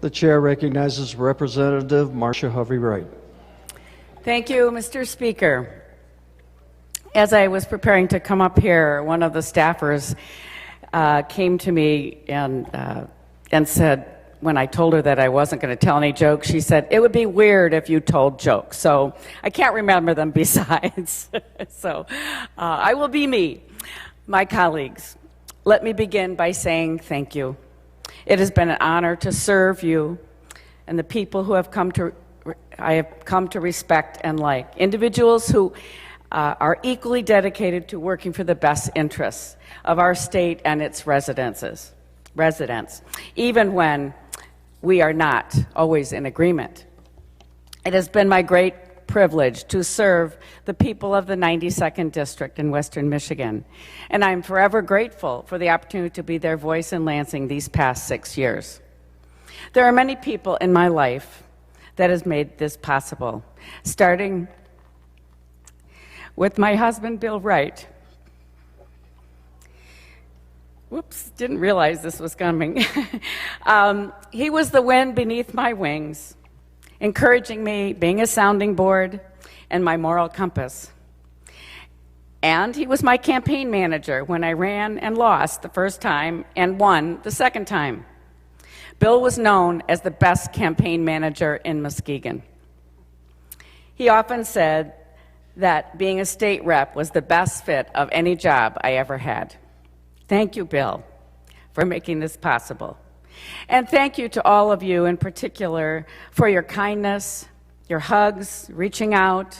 The chair recognizes Representative Marcia Hovey-Wright. Thank you, Mr. Speaker. As I was preparing to come up here, one of the staffers came to me and said, when I told her that I wasn't going to tell any jokes, she said, "It would be weird if you told jokes." So I can't remember them besides. So I will be me. My colleagues, let me begin by saying thank you. It has been an honor to serve you and the people who I have come to respect and like. Individuals who are equally dedicated to working for the best interests of our state and its residents, even when we are not always in agreement. It has been my great privilege to serve the people of the 92nd District in Western Michigan, and I'm forever grateful for the opportunity to be their voice in Lansing these past 6 years. There are many people in my life that has made this possible, starting with my husband, Bill Wright. Whoops, didn't realize this was coming. He was the wind beneath my wings, encouraging me, being a sounding board, and my moral compass. And he was my campaign manager when I ran and lost the first time and won the second time. Bill was known as the best campaign manager in Muskegon. He often said that being a state rep was the best fit of any job I ever had. Thank you, Bill, for making this possible. And thank you to all of you in particular for your kindness, your hugs, reaching out,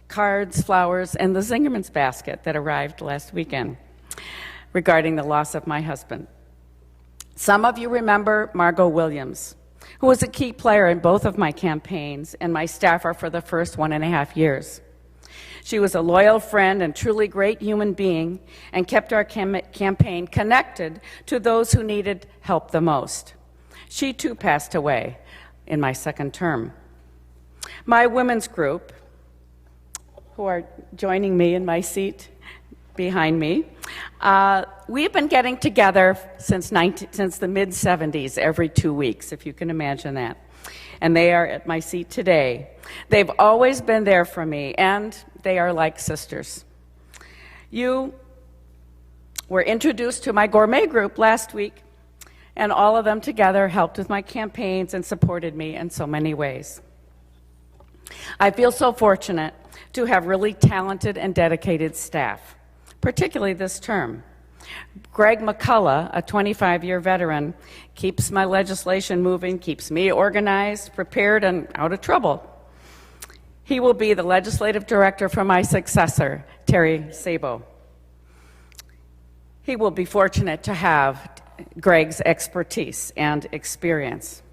cards, flowers, and the Zingerman's basket that arrived last weekend regarding the loss of my husband. Some of you remember Margot Williams, who was a key player in both of my campaigns and my staffer for the first 1.5 years. She was a loyal friend and truly great human being and kept our campaign connected to those who needed help the most. She too passed away in my second term. My women's group, who are joining me in my seat behind me, we've been getting together since the mid-'70s every 2 weeks, if you can imagine that. And they are at my seat today. They've always been there for me, and they are like sisters. You were introduced to my gourmet group last week, and all of them together helped with my campaigns and supported me in so many ways. I feel so fortunate to have really talented and dedicated staff, particularly this term. Greg McCullough, a 25-year veteran, keeps my legislation moving, keeps me organized, prepared, and out of trouble. He will be the legislative director for my successor, Terry Sabo. He will be fortunate to have Greg's expertise and experience.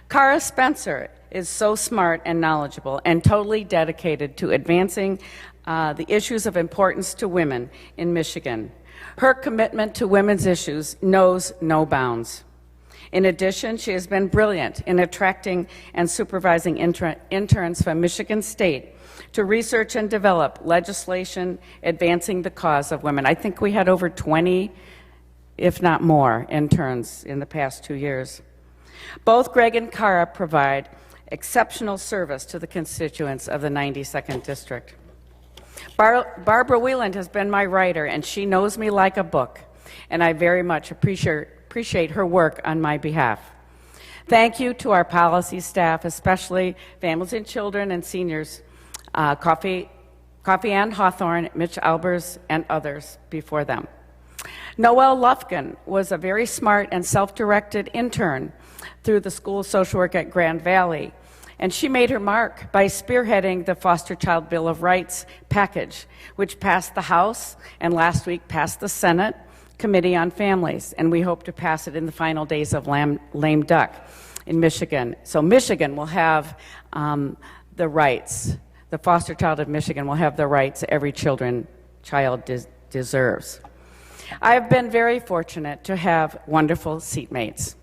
Cara Spencer is so smart and knowledgeable and totally dedicated to advancing the issues of importance to women in Michigan. Her commitment to women's issues knows no bounds. In addition, she has been brilliant in attracting and supervising interns from Michigan State to research and develop legislation advancing the cause of women. I think we had over 20, if not more, interns in the past 2 years. Both Greg and Cara provide exceptional service to the constituents of the 92nd District. Barbara Wieland has been my writer, and she knows me like a book, and I very much appreciate her work on my behalf. Thank you to our policy staff, especially Families and Children and Seniors, Coffee Ann Hawthorne, Mitch Albers, and others before them. Noelle Lufkin was a very smart and self-directed intern through the School of Social Work at Grand Valley, and she made her mark by spearheading the Foster Child Bill of Rights package, which passed the House and last week passed the Senate Committee on Families, and we hope to pass it in the final days of lame duck in Michigan. So Michigan will have the rights, the foster child of Michigan will have the rights every child deserves. I have been very fortunate to have wonderful seatmates.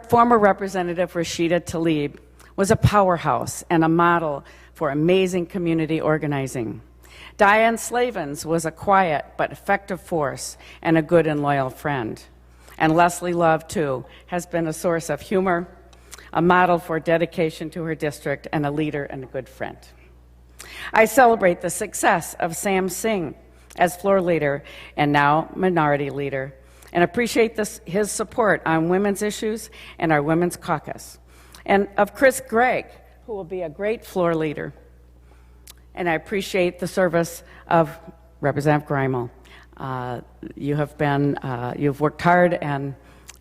Former Representative Rashida Tlaib was a powerhouse and a model for amazing community organizing. Diane Slavens was a quiet but effective force and a good and loyal friend. And Leslie Love, too, has been a source of humor a model for dedication to her district, and a leader and a good friend. I celebrate the success of Sam Singh as floor leader and now minority leader, and appreciate his support on women's issues and our women's caucus, and of Chris Gregg, who will be a great floor leader. And I appreciate the service of Representative Greimel. You've worked hard and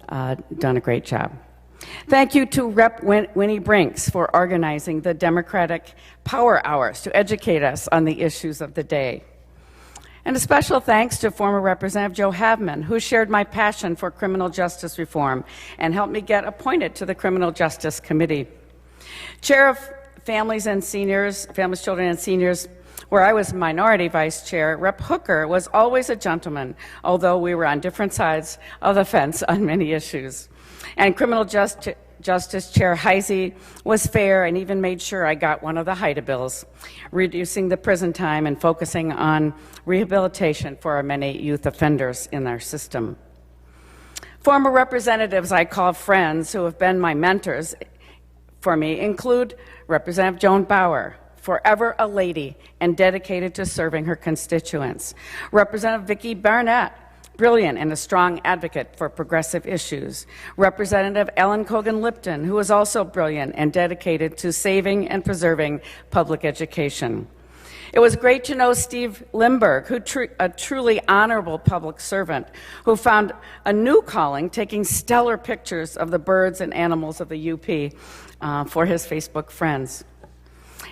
done a great job. Thank you to Rep. Winnie Brinks for organizing the Democratic Power Hours to educate us on the issues of the day. And a special thanks to former Representative Joe Havman, who shared my passion for criminal justice reform and helped me get appointed to the Criminal Justice Committee. Chair of Families, Children, and Seniors, where I was minority vice chair, Rep. Hooker was always a gentleman, although we were on different sides of the fence on many issues. And Criminal Justice Chair Heisey was fair and even made sure I got one of the HIDA bills, reducing the prison time and focusing on rehabilitation for our many youth offenders in our system. Former representatives I call friends who have been my mentors for me include Representative Joan Bauer, forever a lady and dedicated to serving her constituents. Representative Vicki Barnett, brilliant and a strong advocate for progressive issues. Representative Ellen Kogan-Lipton, who is also brilliant and dedicated to saving and preserving public education. It was great to know Steve Limburg, a truly honorable public servant, who found a new calling taking stellar pictures of the birds and animals of the UP for his Facebook friends.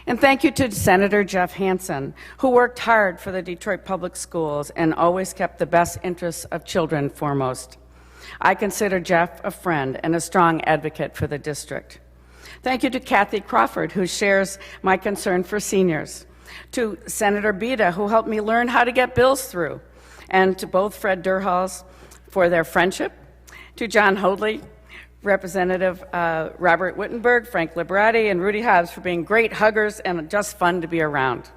And thank you to Senator Jeff Hansen, who worked hard for the Detroit Public Schools and always kept the best interests of children foremost. I consider Jeff a friend and a strong advocate for the district. Thank you to Kathy Crawford, who shares my concern for seniors, to Senator Beda, who helped me learn how to get bills through, and to both Fred Durhals for their friendship, to John Hoadley, Representative Robert Wittenberg, Frank Liberati, and Rudy Hobbs for being great huggers and just fun to be around.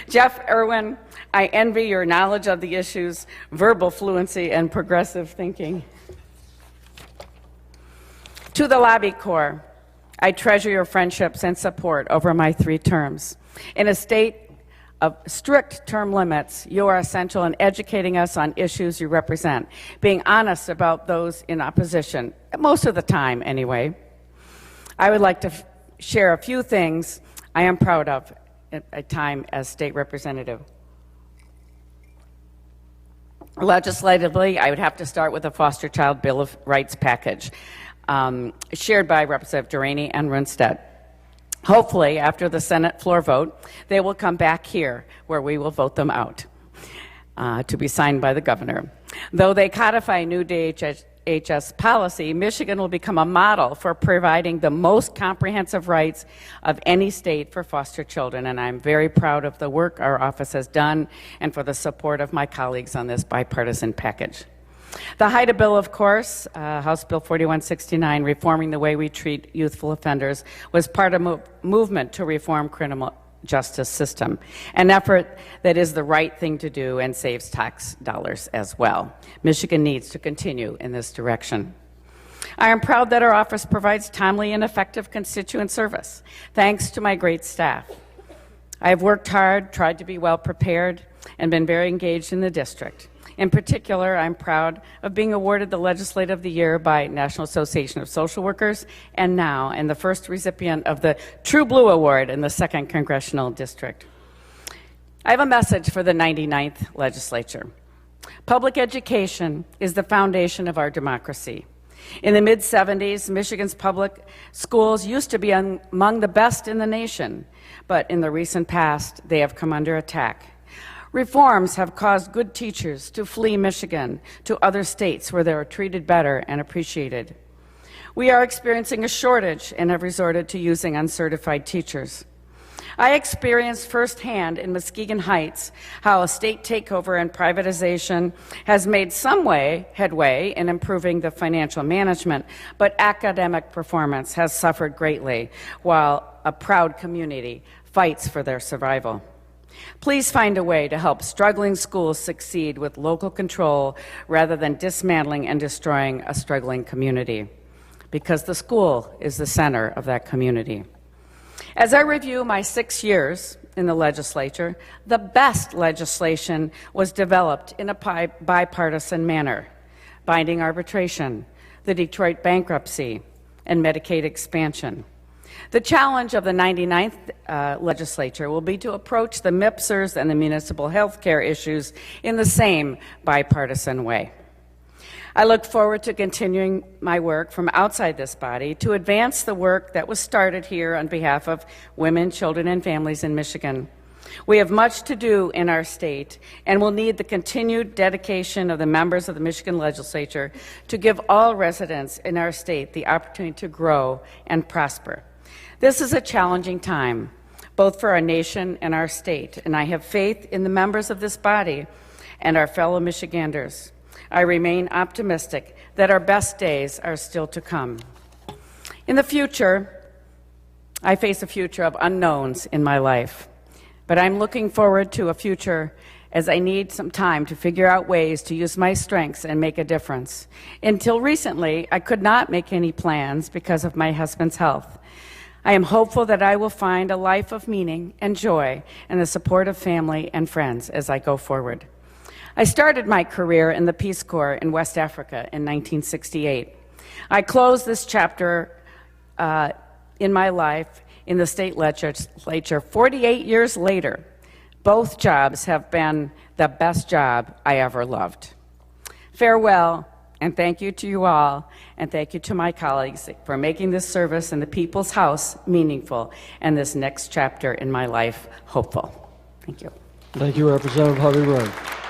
Jeff Irwin, I envy your knowledge of the issues, verbal fluency, and progressive thinking. To the Lobby Corps, I treasure your friendships and support over my 3 terms. In a state of strict term limits, you are essential in educating us on issues you represent, being honest about those in opposition, most of the time anyway. I would like to share a few things I am proud of at a time as state representative. Legislatively, I would have to start with the Foster Child Bill of Rights package, shared by Representative Duraney and Runstead. Hopefully, after the Senate floor vote, they will come back here where we will vote them out to be signed by the governor. Though they codify new DHS policy, Michigan will become a model for providing the most comprehensive rights of any state for foster children, and I'm very proud of the work our office has done and for the support of my colleagues on this bipartisan package. The HIDA bill, of course, House Bill 4169, reforming the way we treat youthful offenders, was part of a movement to reform criminal justice system, an effort that is the right thing to do and saves tax dollars as well. Michigan needs to continue in this direction. I am proud that our office provides timely and effective constituent service, thanks to my great staff. I have worked hard, tried to be well prepared, and been very engaged in the district. In particular, I'm proud of being awarded the Legislative of the Year by National Association of Social Workers, and now, and the first recipient of the True Blue Award in the 2nd Congressional District. I have a message for the 99th Legislature. Public education is the foundation of our democracy. In the mid-70s, Michigan's public schools used to be among the best in the nation, but in the recent past, they have come under attack. Reforms have caused good teachers to flee Michigan to other states where they are treated better and appreciated. We are experiencing a shortage and have resorted to using uncertified teachers. I experienced firsthand in Muskegon Heights how a state takeover and privatization has made some headway in improving the financial management, but academic performance has suffered greatly while a proud community fights for their survival. Please find a way to help struggling schools succeed with local control rather than dismantling and destroying a struggling community. because the school is the center of that community. As I review my 6 years in the legislature, the best legislation was developed in a bipartisan manner: binding arbitration, the Detroit bankruptcy, and Medicaid expansion. The challenge of the 99th legislature will be to approach the MIPSers and the municipal health care issues in the same bipartisan way. I look forward to continuing my work from outside this body to advance the work that was started here on behalf of women, children, and families in Michigan. We have much to do in our state and will need the continued dedication of the members of the Michigan legislature to give all residents in our state the opportunity to grow and prosper. This is a challenging time, both for our nation and our state, and I have faith in the members of this body and our fellow Michiganders. I remain optimistic that our best days are still to come. In the future, I face a future of unknowns in my life, but I'm looking forward to a future as I need some time to figure out ways to use my strengths and make a difference. Until recently, I could not make any plans because of my husband's health. I am hopeful that I will find a life of meaning and joy and the support of family and friends as I go forward. I started my career in the Peace Corps in West Africa in 1968. I closed this chapter in my life in the state legislature 48 years later. Both jobs have been the best job I ever loved. Farewell, and thank you to you all, and thank you to my colleagues for making this service in the People's House meaningful and this next chapter in my life hopeful. Thank you. Thank you, Representative Hovey-Wright.